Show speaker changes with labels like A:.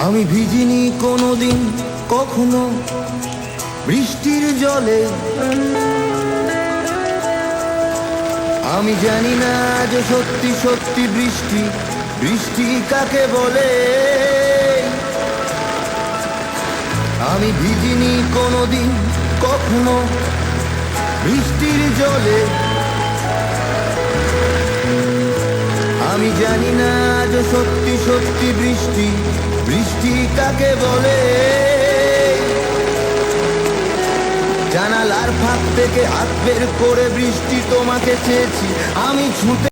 A: আমি ভিজিনি কোনোদিন কখনো বৃষ্টির জলে। আমি জানি না যে সত্যি সত্যি বৃষ্টি বৃষ্টি কাকে বলে। আমি ভিজিনি কোনোদিন কখনো বৃষ্টির জলে। আমি জানি না যে সত্যি সত্যি বৃষ্টি বৃষ্টি কাকে বলে। জানালার ফাঁক থেকে হাত বের করে বৃষ্টি তোমাকে চেয়েছি আমি ছুটে।